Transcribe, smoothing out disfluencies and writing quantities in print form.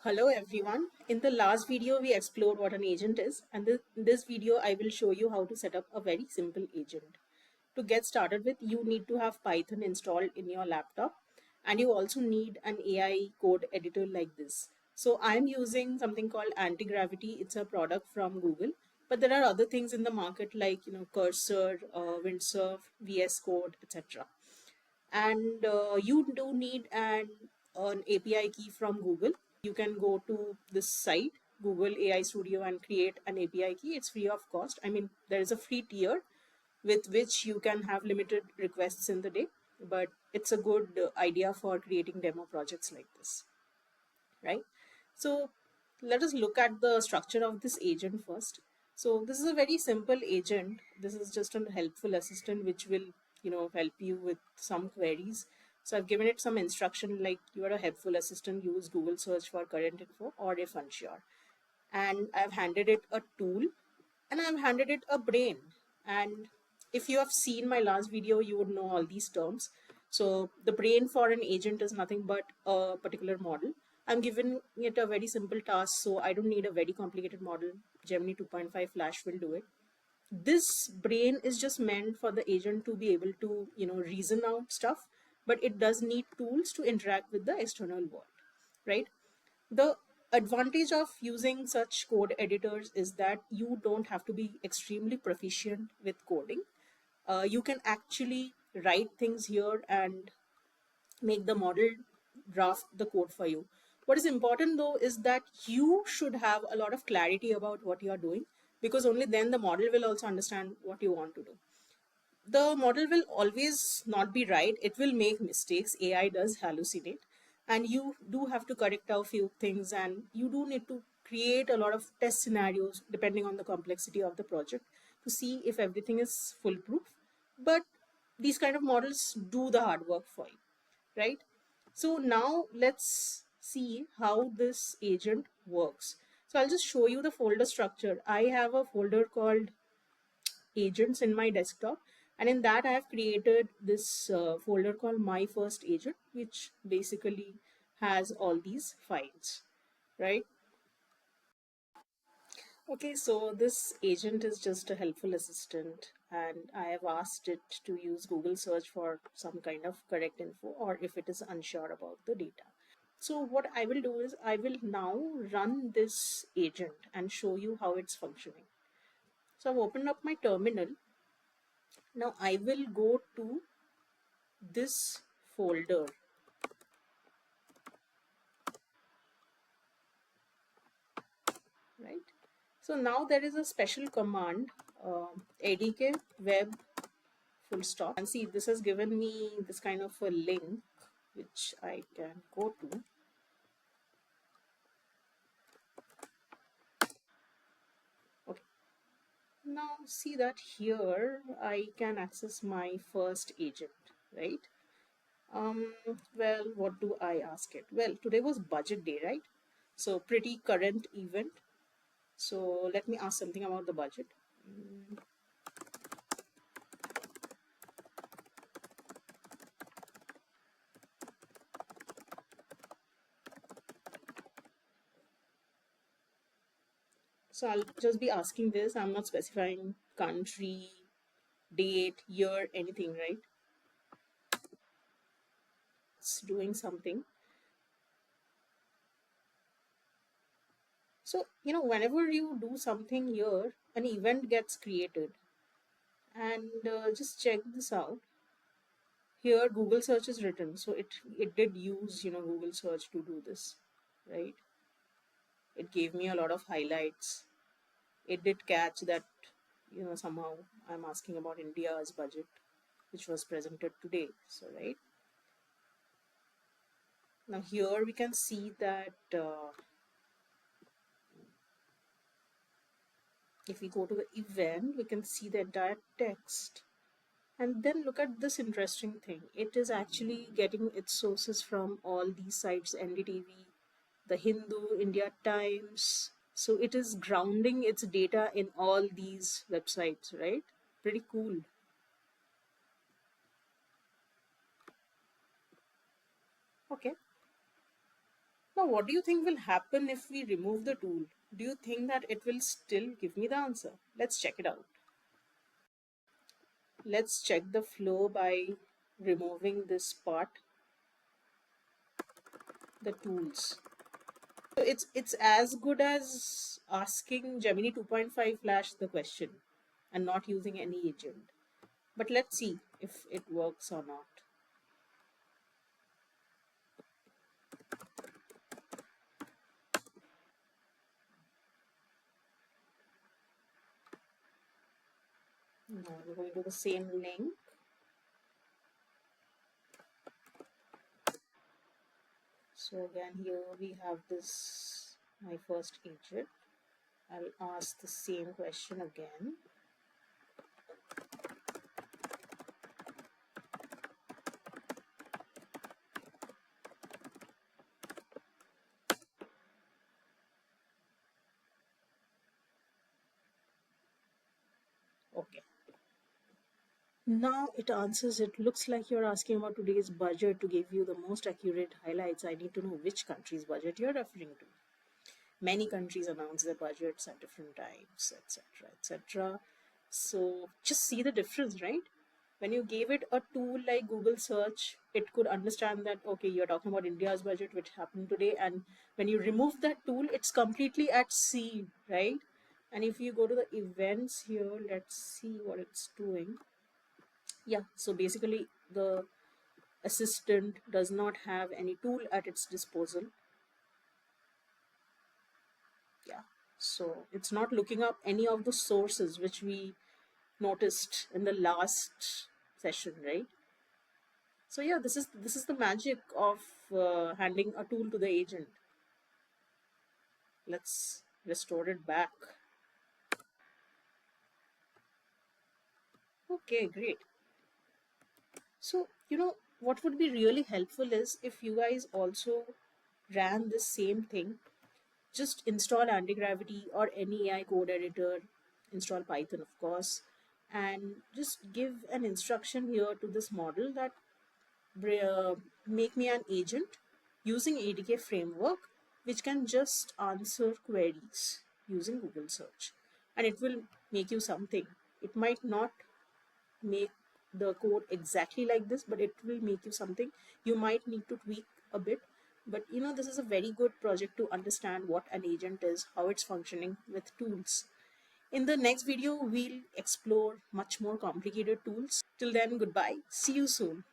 Hello everyone. In the last video, we explored what an agent is, and in this video, I will show you how to set up a very simple agent. To get started with, you need to have Python installed in your laptop, and you also need an AI code editor like this. So I'm using something called Anti-Gravity. It's a product from Google, but there are other things in the market like Cursor, Windsurf, VS Code, etc. And you do need an API key from Google. You can go to this site, Google AI Studio, and create an API key. It's free of cost. I mean, there is a free tier with which you can have limited requests in the day, but it's a good idea for creating demo projects like this, right? So let us look at the structure of this agent first. So this is a very simple agent. This is just a helpful assistant which will, help you with some queries. So I've given it some instruction like you are a helpful assistant, use Google search for current info or if unsure. And I've handed it a tool and I've handed it a brain. And if you have seen my last video, you would know all these terms. So the brain for an agent is nothing but a particular model. I'm giving it a very simple task, so I don't need a very complicated model. Gemini 2.5 Flash will do it. This brain is just meant for the agent to be able to, reason out stuff, but it does need tools to interact with the external world, right? The advantage of using such code editors is that you don't have to be extremely proficient with coding. You can actually write things here and make the model draft the code for you. What is important though is that you should have a lot of clarity about what you are doing, because only then the model will also understand what you want to do. The model will always not be right. It will make mistakes. AI does hallucinate, and you do have to correct a few things, and you do need to create a lot of test scenarios depending on the complexity of the project to see if everything is foolproof. But these kind of models do the hard work for you, right? So now let's see how this agent works. So I'll just show you the folder structure. I have a folder called agents in my desktop, and in that I have created this folder called my first agent, which basically has all these files, right? Okay, so this agent is just a helpful assistant, and I have asked it to use Google search for some kind of correct info or if it is unsure about the data. So what I will do is I will now run this agent and show you how it's functioning. So I've opened up my terminal. Now I will go to this folder, right? So now there is a special command, adk web full stop, and see this has given me this kind of a link which I can go to. Okay, now see that here I can access my first agent, right? Well, what do I ask it? Well, today was budget day, right? So pretty current event. So let me ask something about the budget. So I'll just be asking this. I'm not specifying country, date, year, anything, right? It's doing something. So, whenever you do something here, an event gets created. And just check this out. Here, Google search is written. So it did use, Google search to do this, right? It gave me a lot of highlights. It did catch that, somehow I'm asking about India's budget, which was presented today. So, right? Now here we can see that if we go to the event, we can see the entire text. And then look at this interesting thing. It is actually getting its sources from all these sites, NDTV, the Hindu, India Times. So it is grounding its data in all these websites, right? Pretty cool. Okay. Now, what do you think will happen if we remove the tool? Do you think that it will still give me the answer? Let's check it out. Let's check the flow by removing this part, the tools. So it's as good as asking Gemini 2.5 Flash the question and not using any agent. But let's see if it works or not. Now we're going to the same link. So again, here we have this, my first agent. I'll ask the same question again. Okay. Now it answers, it looks like you're asking about today's budget. To give you the most accurate highlights, I need to know which country's budget you're referring to. Many countries announce their budgets at different times, etc., etc. So just see the difference, right? When you gave it a tool like Google search, it could understand that, okay, you're talking about India's budget, which happened today. And when you remove that tool, it's completely at sea, right? And if you go to the events here, let's see what it's doing. Yeah, so basically the assistant does not have any tool at its disposal. Yeah, so it's not looking up any of the sources which we noticed in the last session, right? So yeah, this is the magic of handing a tool to the agent. Let's restore it back. Okay, great. So what would be really helpful is if you guys also ran the same thing. Just install anti-gravity or any AI code editor, install Python of course, and just give an instruction here to this model that make me an agent using ADK framework which can just answer queries using Google search, and it will make you something. It might not make the code exactly like this, but it will make you something. You might need to tweak a bit, but this is a very good project to understand what an agent is, how it's functioning with tools. In the next video we'll explore much more complicated tools. Till then, goodbye, see you soon.